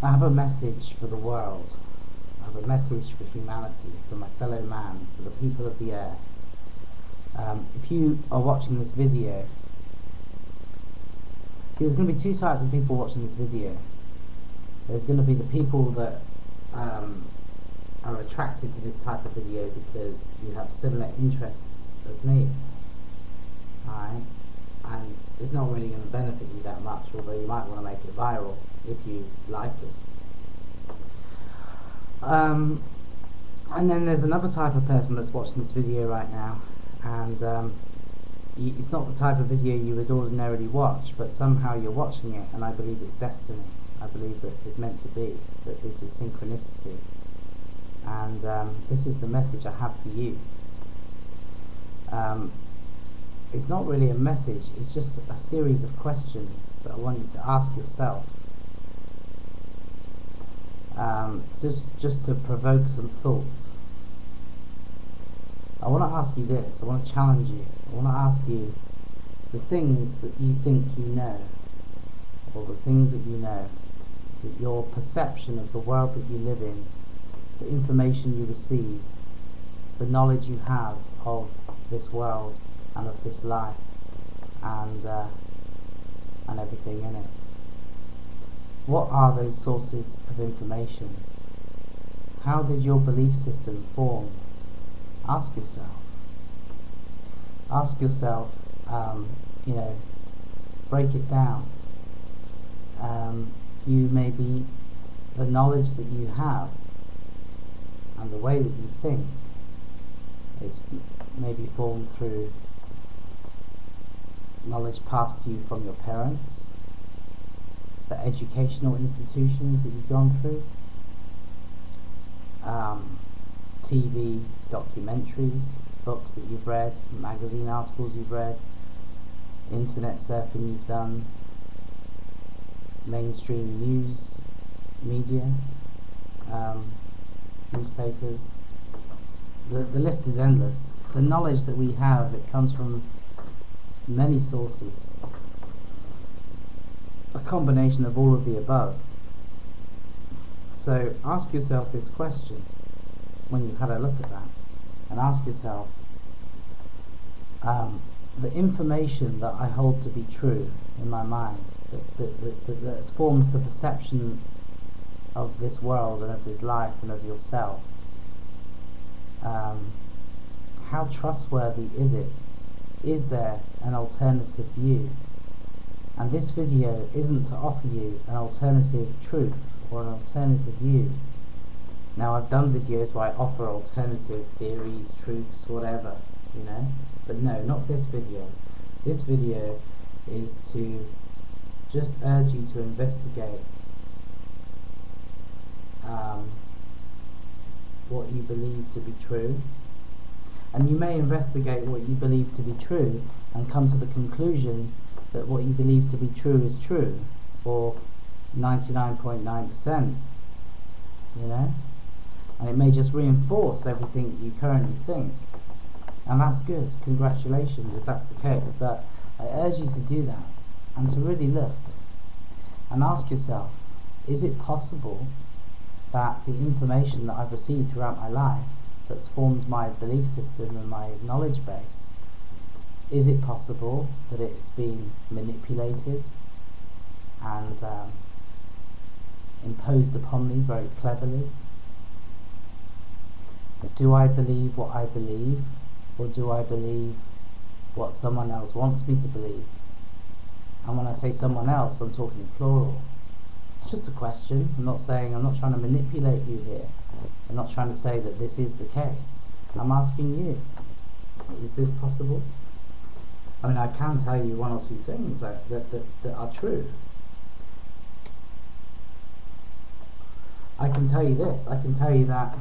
I have a message for the world. I have a message for humanity, for my fellow man, for the people of the earth. If you are watching this video, there's going to be two types of people watching this video. There's going to be the people that are attracted to this type of video because you have similar interests as me. Alright? And it's not really going to benefit you that much, although you might want to make it viral if you like it. And then there's another type of person that's watching this video right now, and it's not the type of video you would ordinarily watch, but somehow you're watching it, and I believe it's destiny. I believe that it's meant to be, that this is synchronicity, and this is the message I have for you. It's not really a message, it's just a series of questions that I want you to ask yourself, just to provoke some thought. I want to ask you this, I want to challenge you, I want to ask you the things that you think you know, or the things that you know, that your perception of the world that you live in, the information you receive, the knowledge you have of this world and of this life, and everything in it. What are those sources of information? How did your belief system form? Ask yourself. Ask yourself, break it down. Maybe the knowledge that you have and the way that you think is maybe formed through knowledge passed to you from your parents, the educational institutions that you've gone through, TV documentaries, books that you've read, magazine articles you've read, internet surfing you've done, mainstream news media, newspapers. The list is endless. The knowledge that we have, it comes from many sources, a combination of all of the above. So ask yourself this question when you've had a look at that, and ask yourself, the information that I hold to be true in my mind, that forms the perception of this world and of this life and of yourself, how trustworthy is it? Is there an alternative view? And this video isn't to offer you an alternative truth or an alternative view. Now, I've done videos where I offer alternative theories, truths, whatever, but no, not this video. This video is to just urge you to investigate what you believe to be true. And you may investigate what you believe to be true and come to the conclusion that what you believe to be true is true, or 99.9%, and it may just reinforce everything that you currently think, and that's good. Congratulations if that's the case, but I urge you to do that and to really look and ask yourself, is it possible that the information that I've received throughout my life that's formed my belief system and my knowledge base, is it possible that it's been manipulated and imposed upon me very cleverly? Do I believe what I believe, or do I believe what someone else wants me to believe? And when I say someone else, I'm talking plural. It's just a question. I'm not trying to manipulate you here. I'm not trying to say that this is the case. I'm asking you, is this possible? I mean, I can tell you one or two things that are true. I can tell you this. I can tell you that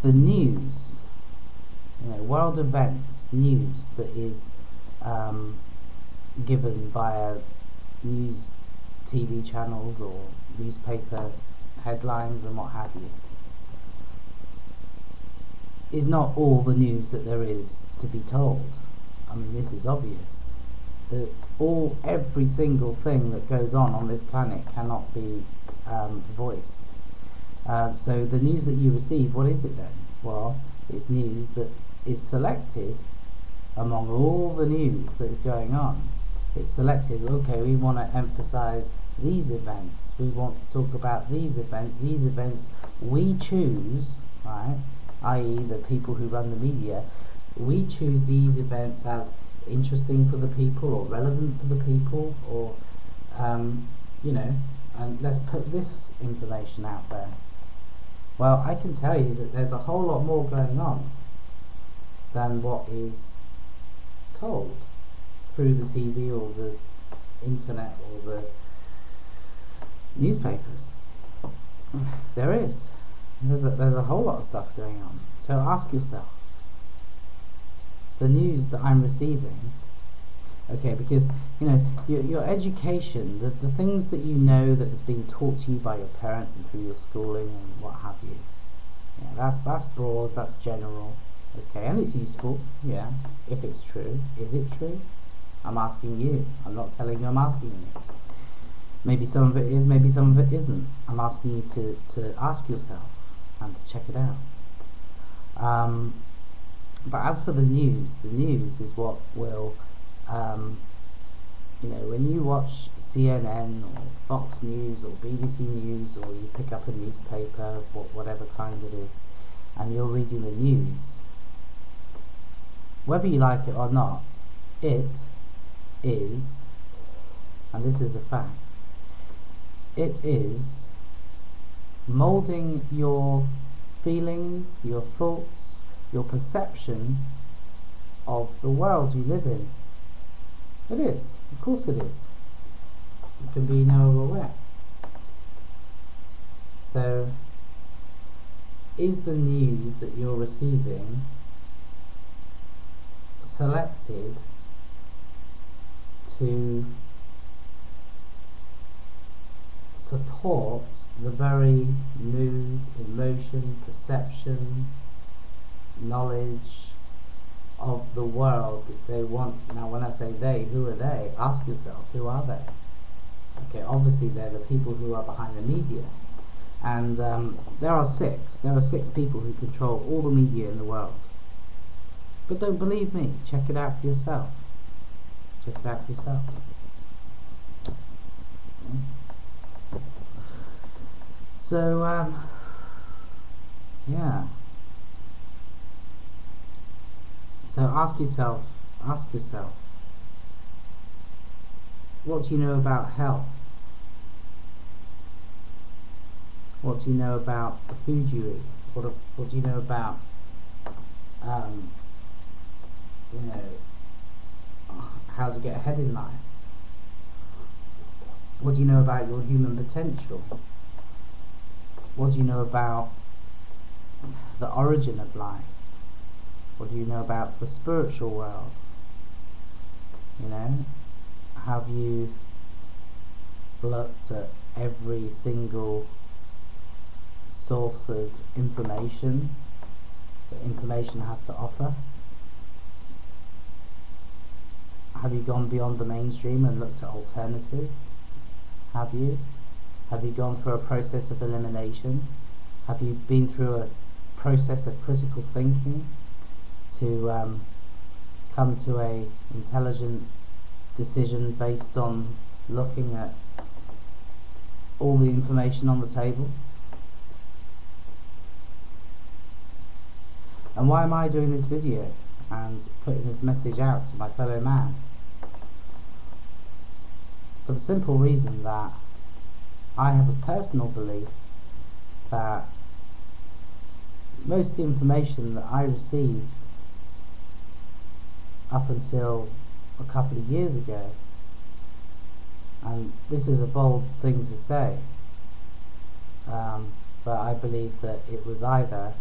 the news, world events, news that is given via news TV channels or newspaper headlines and what have you, is not all the news that there is to be told. I mean, this is obvious. Every single thing that goes on this planet cannot be voiced. So the news that you receive, what is it then? Well, it's news that is selected among all the news that is going on. It's selected, okay, we want to emphasize these events, we want to talk about these events we choose, right, i.e. the people who run the media, we choose these events as interesting for the people or relevant for the people, or and let's put this information out there. Well, I can tell you that there's a whole lot more going on than what is told through the TV or the internet or the newspapers. There is. There's a whole lot of stuff going on. So ask yourself, the news that I'm receiving, okay, because your education, the things that you know that is being taught to you by your parents and through your schooling and what have you, that's broad, that's general, okay, and it's useful, if it's true. Is it true? I'm asking you. I'm not telling you, I'm asking you. Maybe some of it is, maybe some of it isn't. I'm asking you to ask yourself and to check it out. But as for the news is what will, when you watch CNN or Fox News or BBC News, or you pick up a newspaper, whatever kind it is, and you're reading the news, whether you like it or not, it is, and this is a fact, it is moulding your feelings, your thoughts, your perception of the world you live in. It is, of course it is. It can be no other way. So, is the news that you're receiving selected to support the very mood, emotion, perception, knowledge of the world that they want? Now when I say they, who are they? Ask yourself, who are they? Okay, obviously they're the people who are behind the media, and there are six people who control all the media in the world. But don't believe me, check it out for yourself. Check it out for yourself. So so ask yourself, what do you know about health? What do you know about the food you eat? What do you know about how to get ahead in life? What do you know about your human potential? What do you know about the origin of life? What do you know about the spiritual world? Have you looked at every single source of information that information has to offer? Have you gone beyond the mainstream and looked at alternative? Have you? Have you gone through a process of elimination? Have you been through a process of critical thinking to come to a intelligent decision based on looking at all the information on the table? And why am I doing this video and putting this message out to my fellow man? For the simple reason that I have a personal belief that most of the information that I received up until a couple of years ago, and this is a bold thing to say, but I believe that it was either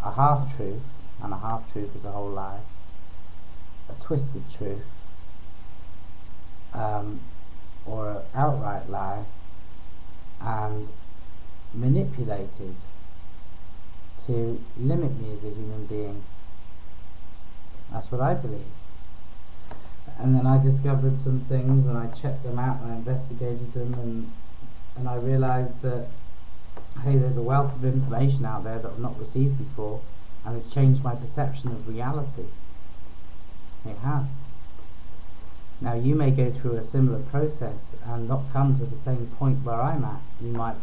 a half-truth, and a half-truth is a whole lie, a twisted truth, or an outright lie, and manipulated to limit me as a human being. That's what I believe. And then I discovered some things, and I checked them out, and I investigated them, and I realised that, hey, there's a wealth of information out there that I've not received before, and it's changed my perception of reality. It has. Now, you may go through a similar process and not come to the same point where I'm at. You might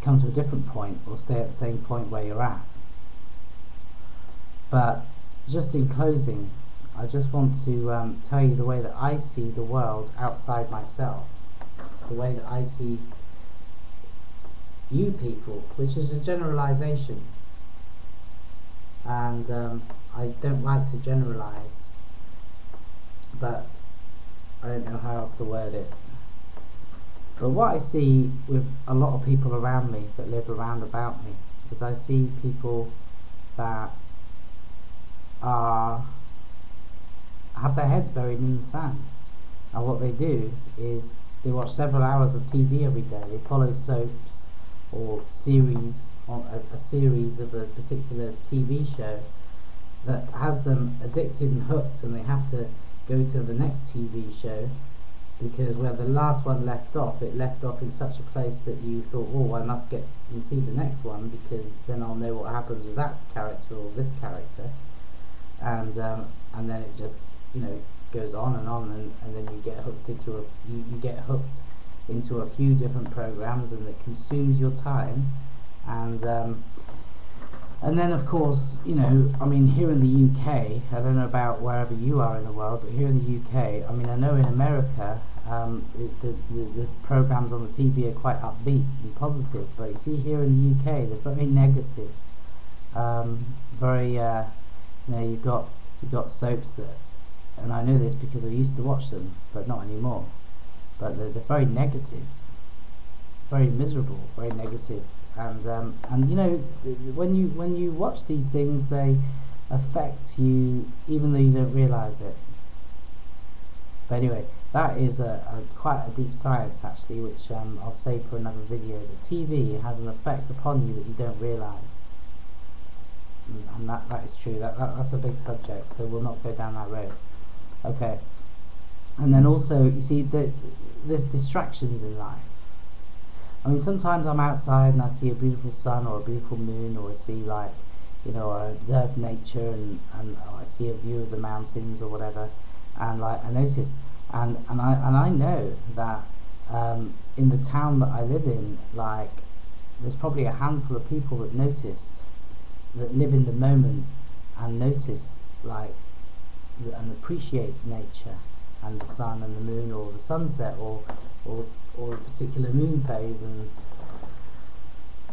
come to a different point or stay at the same point where you're at. But just in closing, I just want to tell you the way that I see the world outside myself, the way that I see you people, which is a generalization, and I don't like to generalize, but I don't know how else to word it. But what I see with a lot of people around me that live around about me is I see people that have their heads buried in the sand, and what they do is they watch several hours of TV every day. They follow soaps or series on a series of a particular TV show that has them addicted and hooked, and they have to go to the next TV show because where the last one left off, it left off in such a place that you thought, oh, I must get and see the next one because then I'll know what happens with that character or this character, and then it just, you know, goes on, and then you get hooked into you get hooked into a few different programs, and it consumes your time, and then of course, you know, I mean, here in the UK, I don't know about wherever you are in the world, but here in the UK, I mean, I know in America, the programs on the TV are quite upbeat and positive, but you see here in the UK, they're very negative, very, you know, you've got soaps that, and I know this because I used to watch them, but not anymore, but they're very negative, very miserable, very negative. And you know, when you watch these things, they affect you even though you don't realize it. But anyway, that is quite a deep science actually, which I'll save for another video. The TV has an effect upon you that you don't realize, and that is true. That's a big subject, so we'll not go down that road. Okay, and then also you see that there's distractions in life. I mean, sometimes I'm outside and I see a beautiful sun or a beautiful moon, or I see, like, you know, I observe nature and I see a view of the mountains or whatever, and like I notice, and I know that in the town that I live in, like, there's probably a handful of people that live in the moment and notice, like, and appreciate nature and the sun and the moon or the sunset or a particular moon phase, and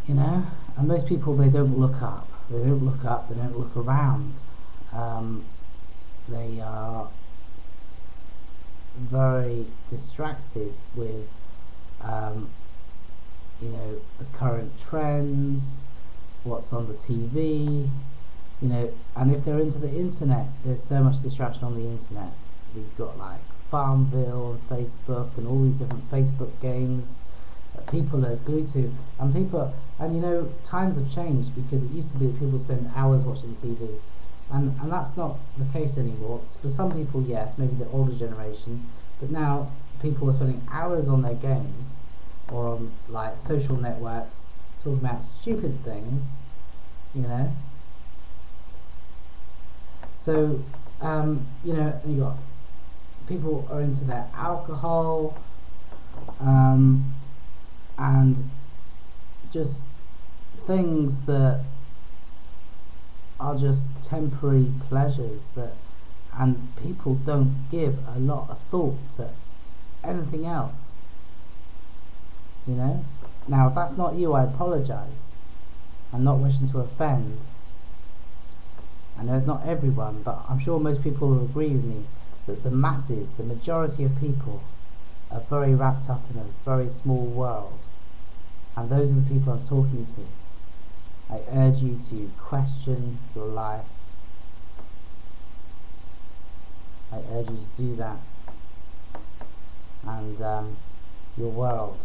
you know, and most people, they don't look up, they don't look around, they are very distracted with you know, the current trends, what's on the TV, you know, and if they're into the internet, there's so much distraction on the internet. We've got like Farmville and Facebook and all these different Facebook games that people are glued to, and you know, times have changed, because it used to be that people spend hours watching TV, and that's not the case anymore. For some people, yes, maybe the older generation, but now people are spending hours on their games or on like social networks talking about stupid things, you know. So you know, and you got people are into their alcohol, and just things that are just temporary pleasures, and people don't give a lot of thought to anything else, you know. Now, if that's not you, I apologize. I'm not wishing to offend. I know it's not everyone, but I'm sure most people will agree with me that the masses, the majority of people, are very wrapped up in a very small world, and those are the people I'm talking to. I urge you to question your life. I urge you to do that, and your world